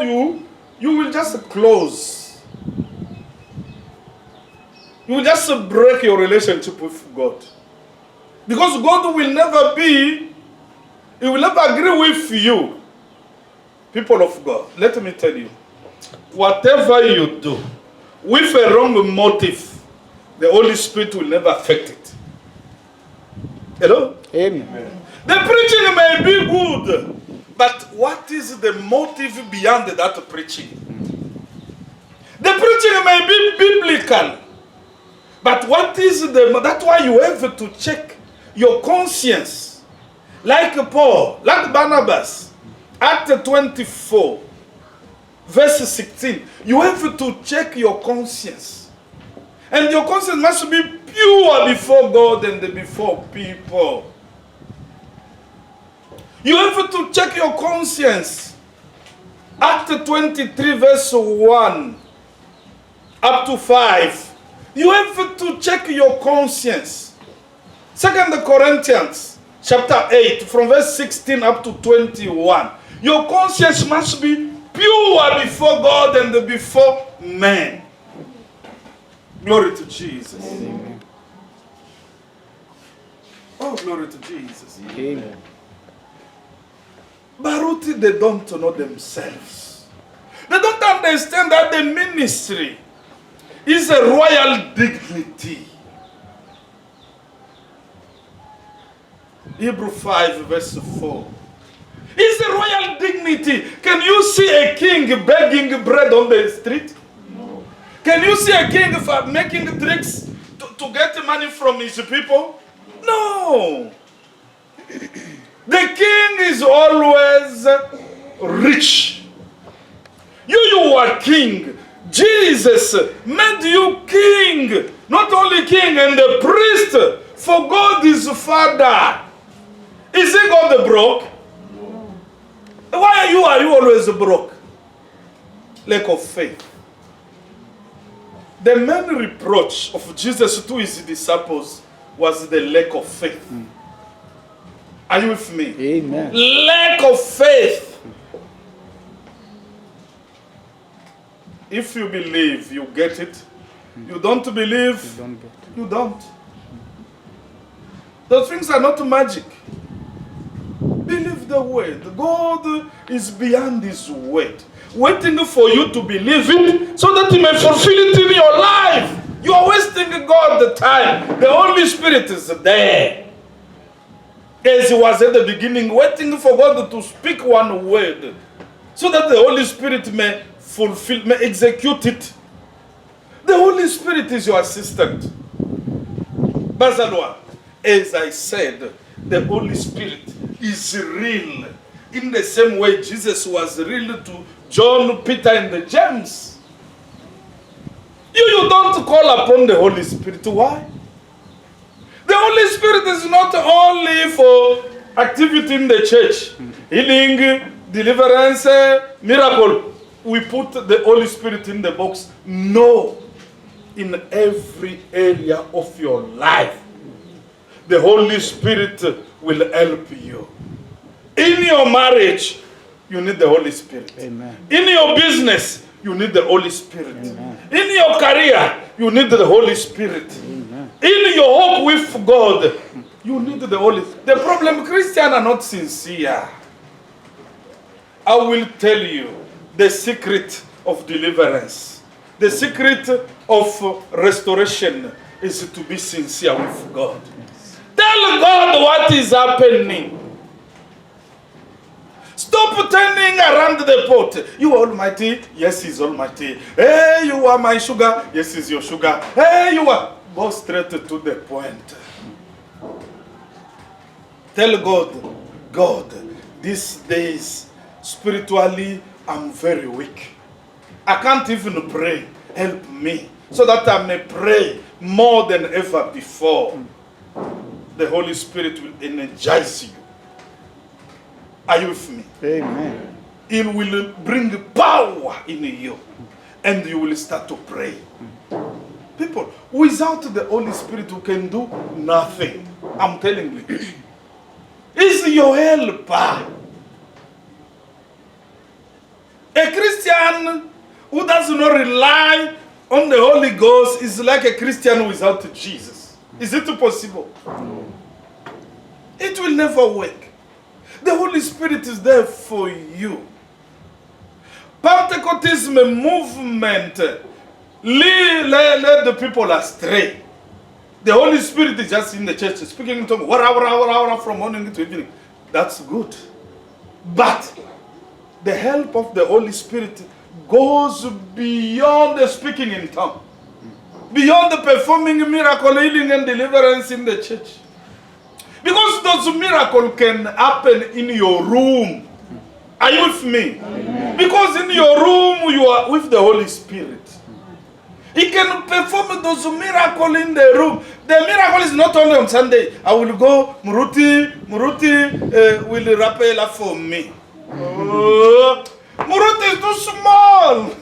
you will just close. You will just break your relationship with God. Because God will never be, He will never agree with you. People of God, let me tell you, whatever you do with a wrong motive, the Holy Spirit will never affect it. Hello? Amen. The preaching may be good, but what is the motive beyond that preaching? The preaching may be biblical, but what is that's why you have to check your conscience. Like Paul, like Barnabas, Acts 24, verse 16, you have to check your conscience. And your conscience must be pure before God and before people. You have to check your conscience. Acts 23, verse 1 up to 5. You have to check your conscience. 2 Corinthians chapter 8, from verse 16 up to 21. Your conscience must be pure before God and before men. Glory to Jesus. Amen. Oh, glory to Jesus. Amen. But they don't know themselves. They don't understand that the ministry is a royal dignity. Hebrew 5 verse 4. It's a royal dignity. Can you see a king begging bread on the street? No. Can you see a king making tricks to get money from his people? No. The king is always rich. You are king. Jesus made you king. Not only king and the priest. For God is Father. Is he God broke? No. Why are you always broke? Lack of faith. The main reproach of Jesus to his disciples was the lack of faith. Are you with me? Amen. Lack of faith. If you believe, you get it. You don't believe, You don't get it. you don't. Those things are not magic. Believe the word. God is beyond his word, waiting for you to believe it so that he may fulfill it in your life. You are wasting God the time. The Holy Spirit is there. As he was at the beginning, waiting for God to speak one word so that the Holy Spirit may fulfill, may execute it. The Holy Spirit is your assistant. Bazalwa, as I said, the Holy Spirit is real. In the same way Jesus was real to John, Peter, and James. You don't call upon the Holy Spirit. Why? The Holy Spirit is not only for activity in the church. Healing, deliverance, miracle. We put the Holy Spirit in the box. No. In every area of your life, the Holy Spirit will help you. In your marriage, you need the Holy Spirit. Amen. In your business, you need the Holy Spirit. Amen. In your career, you need the Holy Spirit. Amen. In your walk with God, you need the Holy Spirit. The problem, Christians are not sincere. I will tell you the secret of deliverance. The secret of restoration is to be sincere with God. Tell God what is happening. Stop turning around the pot. You are almighty. Yes, he's almighty. Hey, you are my sugar. Yes, he's your sugar. Hey, you are. Go straight to the point. Tell God, God, these days, spiritually, I'm very weak. I can't even pray. Help me so that I may pray more than ever before. The Holy Spirit will energize you. Are you with me? Amen. It will bring power in you, and you will start to pray. People, without the Holy Spirit, you can do nothing. I'm telling you. He's your helper. A Christian who does not rely on the Holy Ghost is like a Christian without Jesus. Is it possible? No. It will never work. The Holy Spirit is there for you. Pentecostism movement led the people astray. The Holy Spirit is just in the church speaking in tongues from morning to evening. That's good. But the help of the Holy Spirit goes beyond the speaking in tongues, beyond the performing miracle, healing and deliverance in the church. Because those miracles can happen in your room. Are you with me? Amen. Because in your room you are with the Holy Spirit. He can perform those miracles in the room. The miracle is not only on Sunday. I will go, Muruti will rappel for me. Oh, Muruti is too small.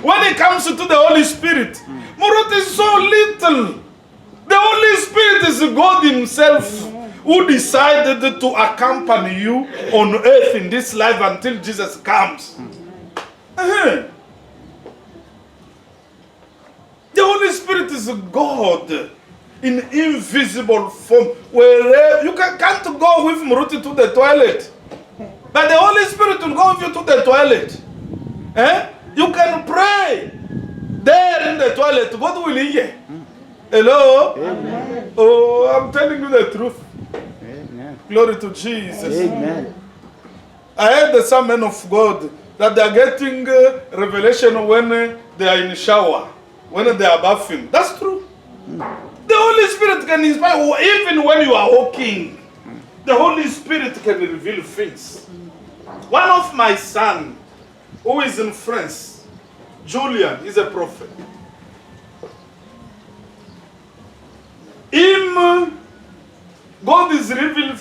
When it comes to the Holy Spirit, Muruti is so little. The Holy Spirit is God Himself who decided to accompany you on earth in this life until Jesus comes. The Holy Spirit is God in invisible form. Where you can't go with Muruti to the toilet, but the Holy Spirit will go with you to the toilet. You can pray there in the toilet. God will hear. Hello? Amen. Oh, I'm telling you the truth. Amen. Glory to Jesus. Amen. I heard some men of God that they are getting revelation when they are in the shower, when they are bathing. That's true. The Holy Spirit can inspire even when you are walking. The Holy Spirit can reveal things. One of my sons, who is in France, Julian, is a prophet. God is revealing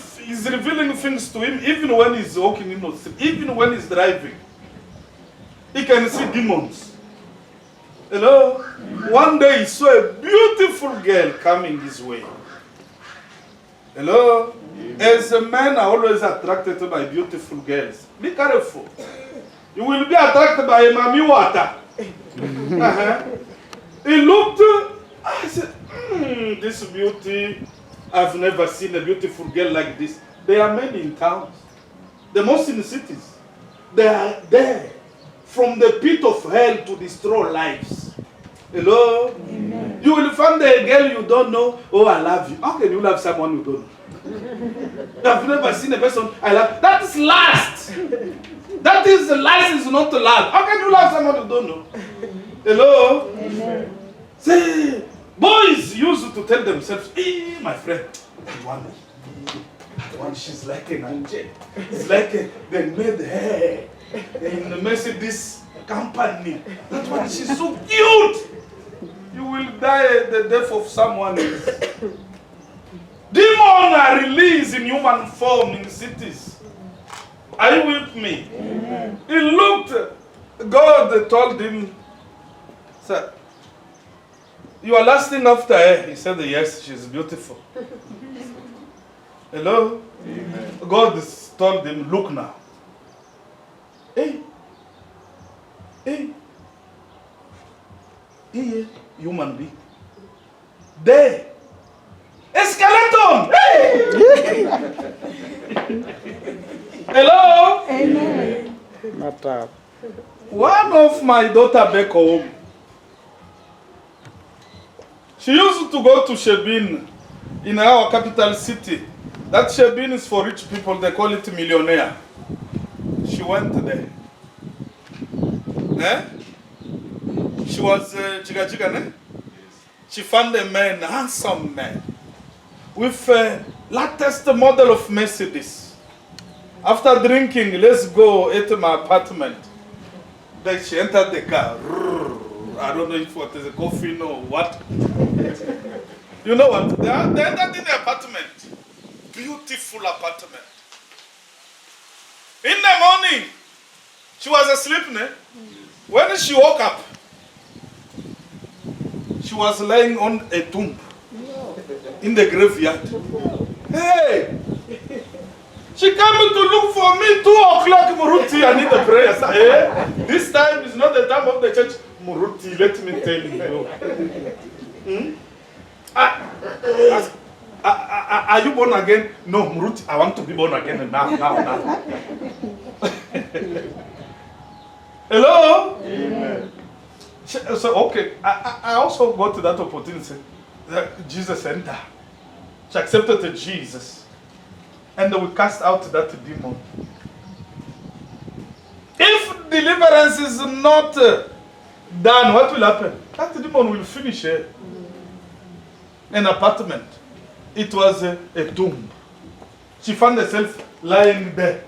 things to him even when he's walking in the street, even when he's driving. He can see demons. Hello? One day he saw a beautiful girl coming his way. Hello? As a man, I always attracted by beautiful girls. Be careful. You will be attracted by a mami water. He looked, I said, this beauty, I've never seen a beautiful girl like this. There are many in towns. The most in the cities. They are there from the pit of hell to destroy lives. Hello? Amen. You will find a girl you don't know. Oh, I love you. How can you love someone you don't know? I've never seen a person I love. That is lust. That is the license not to love. How can you love someone you don't know? Hello? Amen. See, boys used to tell themselves, hey, my friend, that one, she's like an angel. It's like they made her in the Mercedes company. That one, she's so cute. You will die the death of someone else. Demons are released in human form in cities. Are you with me? Amen. He looked, God told him, sir, you are lusting after her. He said, yes, she's beautiful. Hello? Amen. God told him, look now. Hey, human being. There. A skeleton! Hey! Hello? Amen. One of my daughter back home, she used to go to Shebin in our capital city. That Shebin is for rich people, they call it millionaire. She went there. She was Chiga, she found a man, handsome man, with a latest model of Mercedes. After drinking, let's go into my apartment. Then she entered the car. I don't know if it is a coffin or what. You know what? They entered in the apartment. Beautiful apartment. In the morning, she was asleep. When she woke up, she was lying on a tomb in the graveyard. Hey! She came to look for me 2 o'clock, Muruti, I need a prayer. This time is not the time of the church. Muruti, let me tell you. Are you born again? No, Muruti, I want to be born again now. Hello? Amen. So, okay, I also got that opportunity. Jesus entered. She accepted Jesus. And we cast out that demon. If deliverance is not done, what will happen? That demon will finish here. An apartment. It was a tomb. She found herself lying there.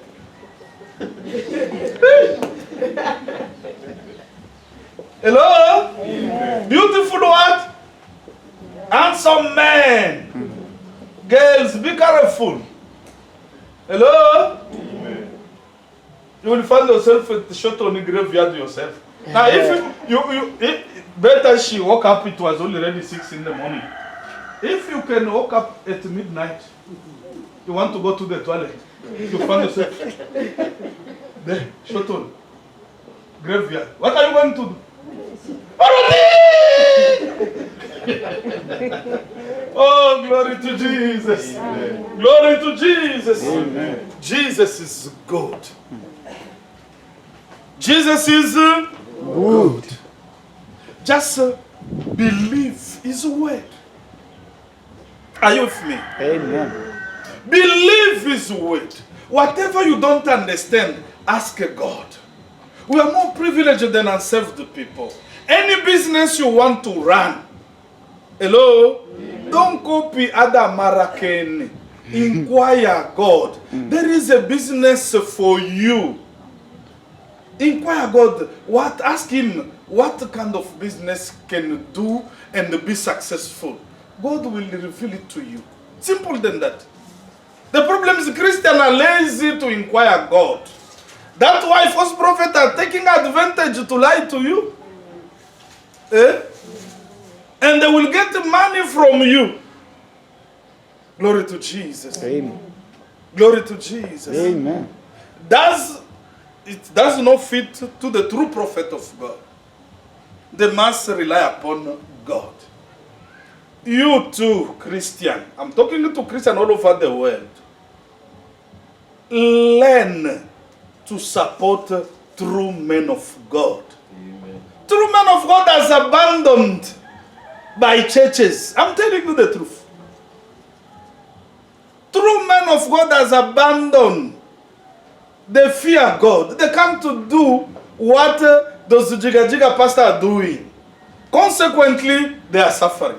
Hello? Amen. Beautiful what? Handsome man. Girls, be careful. Hello? Amen. You will find yourself at the shot on the graveyard yourself. Now, if better she woke up, it was already 6 in the morning. If you can wake up at midnight, you want to go to the toilet, you find yourself there, shot on graveyard. What are you going to do? Oh, glory to Jesus. Amen. Glory to Jesus. Amen. Jesus is good. Jesus is good. Just believe His word. Are you with me? Amen. Believe His word. Whatever you don't understand, ask God. We are more privileged than unsaved people. Any business you want to run, hello? Amen. Don't copy other American. Inquire God. There is a business for you. Inquire God. Ask Him what kind of business can you do and be successful. God will reveal it to you. Simple than that. The problem is Christians are lazy to inquire God. That's why false prophets are taking advantage to lie to you. And they will get money from you. Glory to Jesus. Amen. Glory to Jesus. Amen. It does not fit to the true prophet of God. They must rely upon God. You too, Christian. I'm talking to Christians all over the world. Learn to support true men of God. Amen. True men of God are abandoned by churches. I'm telling you the truth. True men of God are abandoned. They fear God. They come to do what those jiga pastors are doing. Consequently, they are suffering.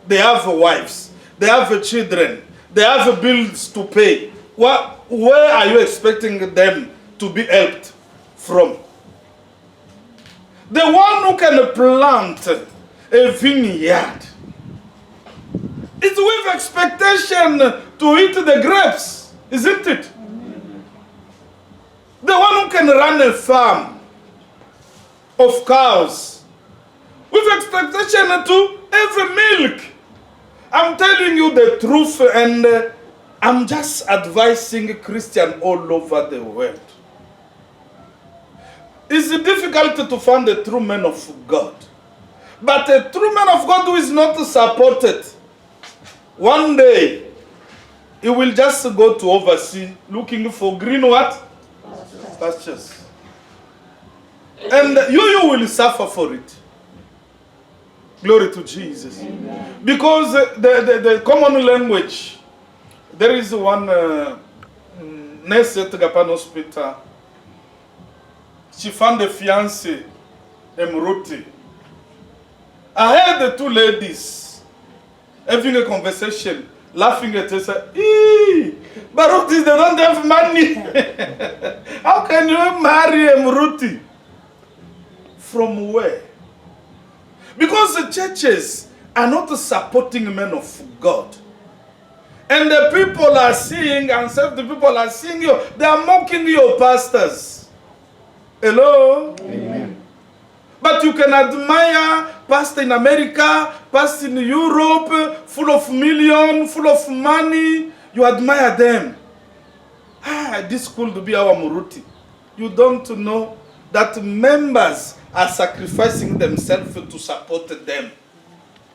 They have wives. They have children. They have bills to pay. Where are you expecting them to be helped from? The one who can plant a vineyard is with expectation to eat the grapes, isn't it? The one who can run a farm of cows with expectation to have milk. I'm telling you the truth, and I'm just advising Christians all over the world. It's difficult to find a true man of God. But a true man of God who is not supported, one day, he will just go to oversee looking for green what? Pastures. And you will suffer for it. Glory to Jesus. Amen. Because the common language, there is one nurse at Gapan Hospital. She found a fiancé, Mruti. I heard the two ladies having a conversation, laughing at her, say, Baruti, they don't have money. How can you marry Mruti? From where? Because the churches are not supporting men of God. And the people are seeing, and some the people are seeing you, they are mocking your pastors. Hello? Amen. But you can admire pastor in America, pastor in Europe, full of millions, full of money. You admire them. this could be our Muruti. You don't know that members are sacrificing themselves to support them.